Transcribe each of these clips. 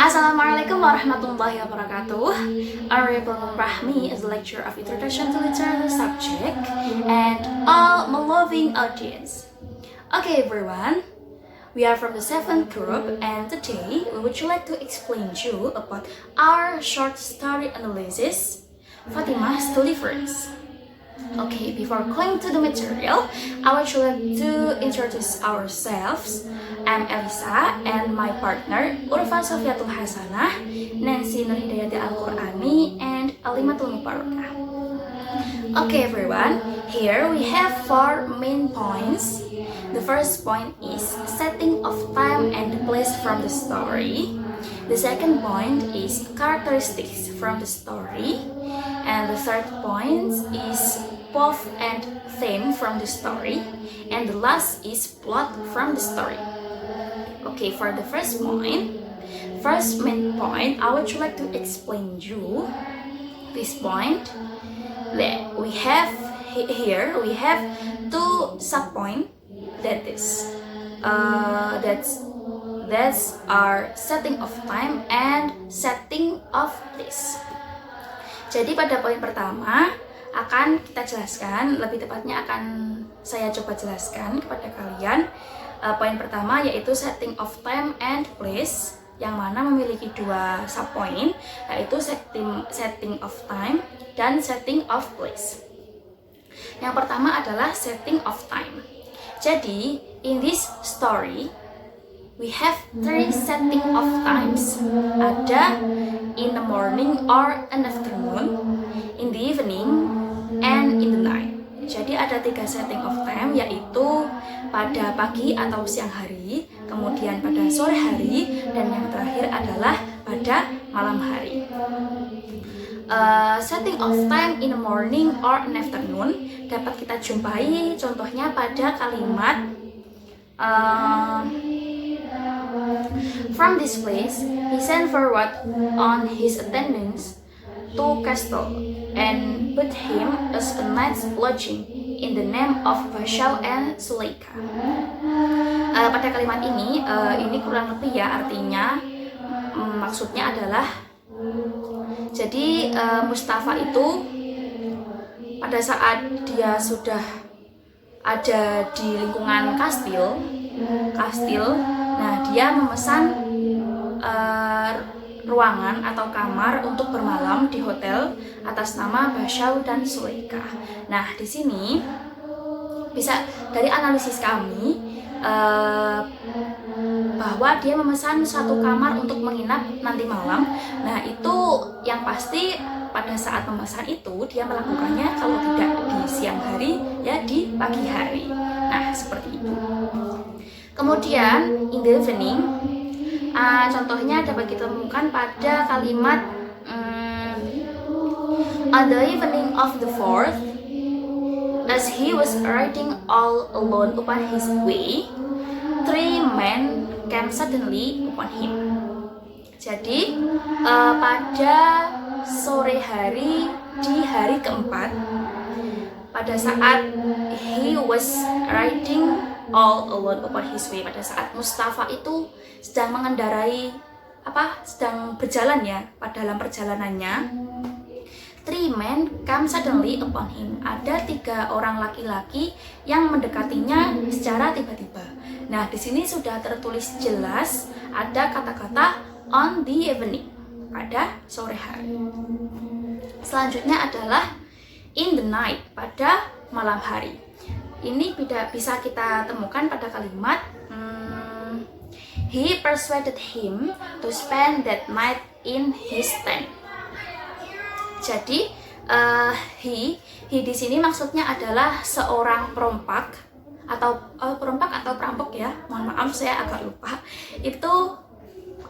Assalamualaikum warahmatullahi wabarakatuh. Honorable Rahmi is the lecturer of Introduction to Literary Subject and all my loving audience. Okay everyone, we are from the 7th group and today we would like to explain you about our short story analysis, Fatimah's Deliverance. Okay, before going to the material, I would like to introduce ourselves. I'm Elisa and my partner Urfa Sofiatul Hasanah, Nancy Nurhidayati Al-Qurani, and Alimatul Mubarakah. Okay everyone, here we have 4 main points. The first point is setting of time and place from the story. The second point is characteristics from the story. And the third point is plot and theme from the story. And the last is plot from the story. Okay, for the first main point, I would like to explain you this point. That we have here, we have 2 subpoints. That's our setting of time and setting of place. Jadi pada poin pertama akan kita jelaskan, lebih tepatnya akan saya coba jelaskan kepada kalian. Poin pertama yaitu setting of time and place, yang mana memiliki 2 subpoint, yaitu setting of time dan setting of place. Yang pertama adalah setting of time. Jadi in this story we have 3 setting of times. Ada in the morning or an afternoon, in the evening, and in the night. Jadi ada 3 setting of time, yaitu pada pagi atau siang hari, kemudian pada sore hari, dan yang terakhir adalah pada malam hari. Setting of time in the morning or an afternoon dapat kita jumpai contohnya pada kalimat from this place, he sent forward on his attendants to castle and put him as a night's lodging in the name of Bashal and Suleika. Pada kalimat ini kurang lebih ya artinya, maksudnya adalah jadi Mustafa itu pada saat dia sudah ada di lingkungan kastil, nah dia memesan ruangan atau kamar untuk bermalam di hotel atas nama Bashal dan Suleika. Nah di sini bisa dari analisis kami bahwa dia memesan satu kamar untuk menginap nanti malam. Nah itu yang pasti pada saat memesan itu dia melakukannya kalau tidak di siang hari ya di pagi hari. Nah seperti itu. Kemudian in the evening, contohnya dapat kita temukan pada kalimat on the evening of the 4th, as he was riding all alone upon his way, 3 men came suddenly upon him. Jadi pada sore hari di hari keempat, pada saat he was riding all alone upon his way, pada saat Mustafa itu sedang mengendarai sedang berjalan ya dalam perjalanannya, 3 men come suddenly upon him, ada 3 orang laki-laki yang mendekatinya secara tiba-tiba. Nah di sini sudah tertulis jelas ada kata-kata on the evening, pada sore hari. Selanjutnya adalah in the night, pada malam hari. Ini bisa kita temukan pada kalimat he persuaded him to spend that night in his tent. Jadi he di sini maksudnya adalah seorang perompak atau perampok ya. Mohon maaf saya agak lupa. Itu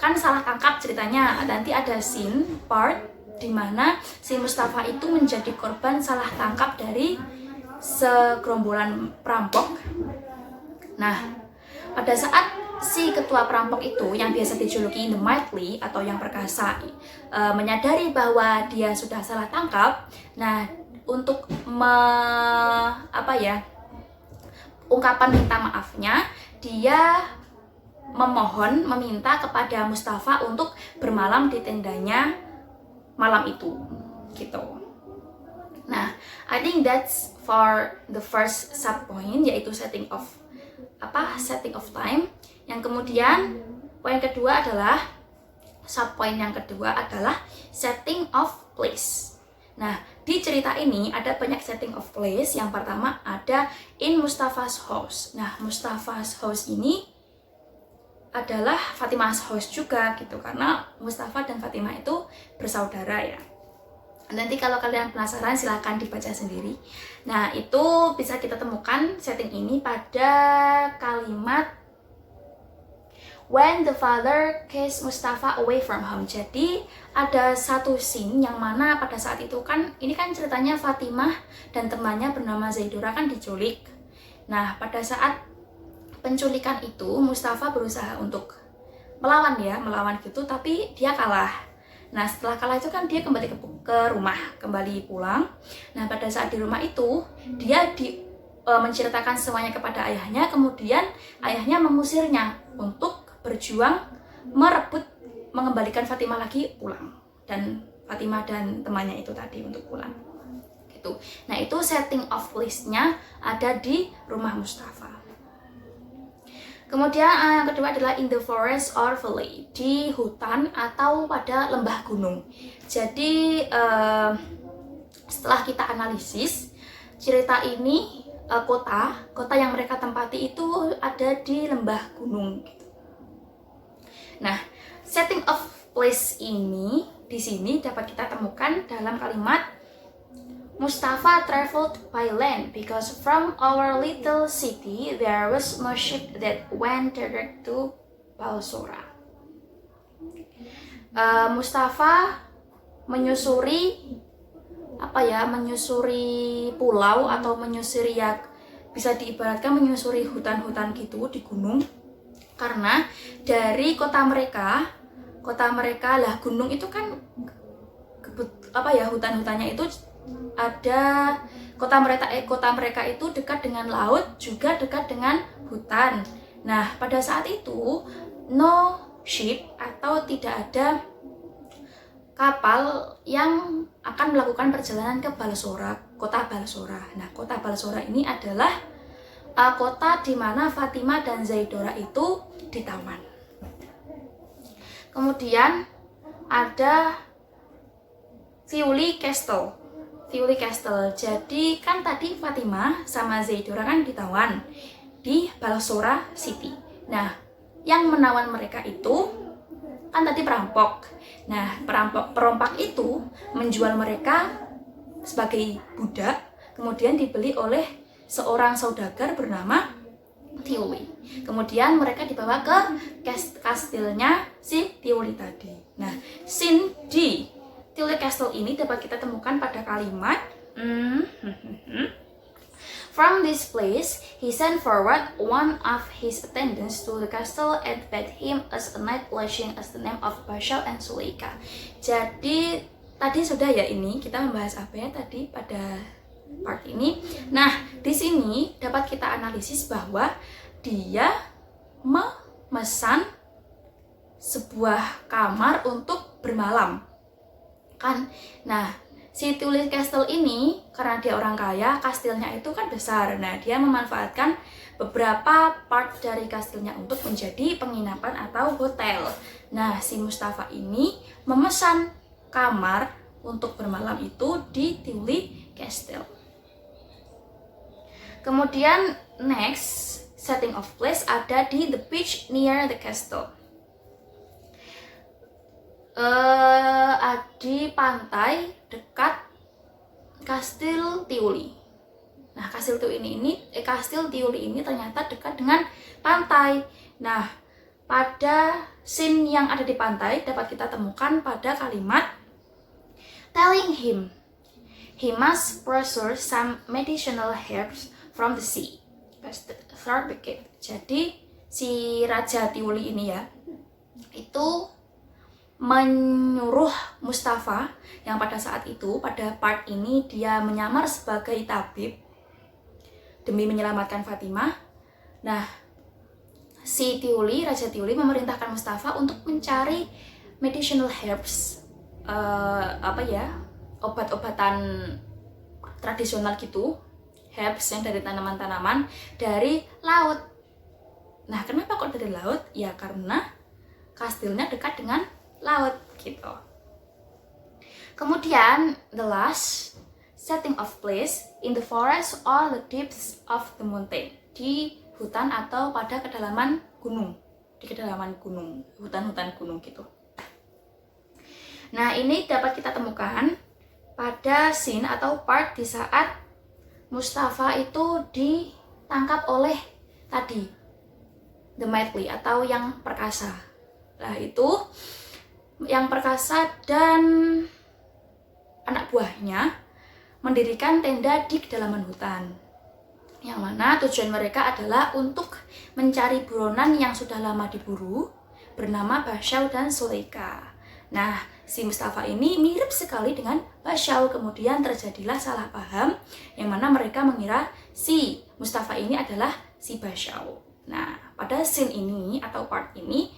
kan salah tangkap ceritanya. Nanti ada scene part di mana si Mustafa itu menjadi korban salah tangkap dari segerombolan perampok. Nah, pada saat si ketua perampok itu yang biasa dijuluki The Mighty atau yang perkasa menyadari bahwa dia sudah salah tangkap, nah untuk ungkapan minta maafnya dia meminta kepada Mustafa untuk bermalam di tendanya malam itu, gitu. Nah, I think that's for the first sub point, yaitu setting of time. Yang kemudian poin kedua adalah sub point yang kedua adalah setting of place. Nah, di cerita ini ada banyak setting of place. Yang pertama ada in Mustafa's house. Nah, Mustafa's house ini adalah Fatimah's house juga gitu, karena Mustafa dan Fatimah itu bersaudara ya. Nanti kalau kalian penasaran silahkan dibaca sendiri. Nah, itu bisa kita temukan setting ini pada kalimat when the father kissed Mustafa away from home. Jadi ada satu scene yang mana pada saat itu kan, ini kan ceritanya Fatimah dan temannya bernama Zaidora kan diculik. Nah, pada saat penculikan itu Mustafa berusaha untuk melawan gitu, tapi dia kalah. Nah, setelah kalah itu kan dia kembali ke rumah, kembali pulang. Nah, pada saat di rumah itu dia menceritakan semuanya kepada ayahnya, kemudian ayahnya mengusirnya untuk berjuang mengembalikan Fatimah lagi pulang, dan Fatimah dan temannya itu tadi untuk pulang gitu. Nah, itu setting of place-nya ada di rumah Mustafa. Kemudian yang kedua adalah in the forest or valley, di hutan atau pada lembah gunung. Jadi setelah kita analisis cerita ini, kota yang mereka tempati itu ada di lembah gunung. Nah, setting of place ini di sini dapat kita temukan dalam kalimat Mustafa traveled by land because from our little city there was no ship that went direct to Balsora. Mustafa menyusuri pulau atau menyusuri, ya bisa diibaratkan menyusuri hutan-hutan gitu di gunung, karena dari kota mereka lah, gunung itu kan hutan-hutannya itu ada, kota mereka itu dekat dengan laut, juga dekat dengan hutan. Nah, pada saat itu no ship atau tidak ada kapal yang akan melakukan perjalanan ke Balsora, kota Balsora. Nah, kota Balsora ini adalah kota di mana Fatimah dan Zaidora itu ditawan. Kemudian ada Thiuli Castle. Jadi kan tadi Fatimah sama Zaidora kan ditawan di Balsora City. Nah, yang menawan mereka itu kan tadi perampok. Nah, perompak itu menjual mereka sebagai budak, kemudian dibeli oleh seorang saudagar bernama Thiuli. Kemudian mereka dibawa ke kastilnya si Thiuli tadi. Nah, scene di Thiuli Castle ini dapat kita temukan pada kalimat from this place, he sent forward one of his attendants to the castle and bade him as a knight blushing as the name of Bashal and Suleika. Jadi tadi sudah ya, ini kita membahas apa ya tadi pada part ini. Nah, di sini dapat kita analisis bahwa dia memesan sebuah kamar untuk bermalam kan. Nah, si Thiuli Castle ini karena dia orang kaya, kastilnya itu kan besar. Nah, dia memanfaatkan beberapa part dari kastilnya untuk menjadi penginapan atau hotel. Nah, si Mustafa ini memesan kamar untuk bermalam itu di Thiuli Castle. Kemudian next setting of place ada di the beach near the castle. Di pantai dekat Kastil Thiuli. Nah, Kastil Thiuli ini ternyata dekat dengan pantai. Nah, pada scene yang ada di pantai dapat kita temukan pada kalimat telling him he must procure some medicinal herbs from the sea. Jadi si Raja Thiuli ini ya, itu menyuruh Mustafa yang pada saat itu, pada part ini dia menyamar sebagai tabib demi menyelamatkan Fatimah. Nah, si Thiuli, Raja Thiuli memerintahkan Mustafa untuk mencari medicinal herbs, obat-obatan tradisional gitu, herbs yang dari tanaman-tanaman dari laut. Nah, kenapa kok dari laut? Ya karena kastilnya dekat dengan laut gitu. Kemudian the last setting of place in the forest or the depths of the mountain, di hutan atau pada kedalaman gunung, hutan-hutan gunung gitu. Nah, ini dapat kita temukan pada scene atau part di saat Mustafa itu ditangkap oleh tadi the mighty atau yang perkasa. Nah, itu yang perkasa dan anak buahnya mendirikan tenda di kedalaman hutan, yang mana tujuan mereka adalah untuk mencari buronan yang sudah lama diburu bernama Bashau dan Suleika. Nah, si Mustafa ini mirip sekali dengan Bashau. Kemudian terjadilah salah paham yang mana mereka mengira si Mustafa ini adalah si Bashau. Nah, pada scene ini atau part ini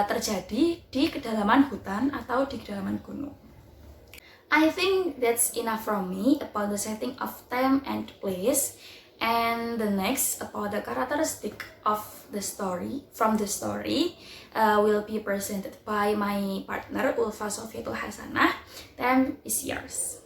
terjadi di kedalaman hutan atau di kedalaman gunung. I think that's enough from me about the setting of time and place. And the next about the characteristic of the story will be presented by my partner Ulfa Sofiatul Hasanah. Time is yours.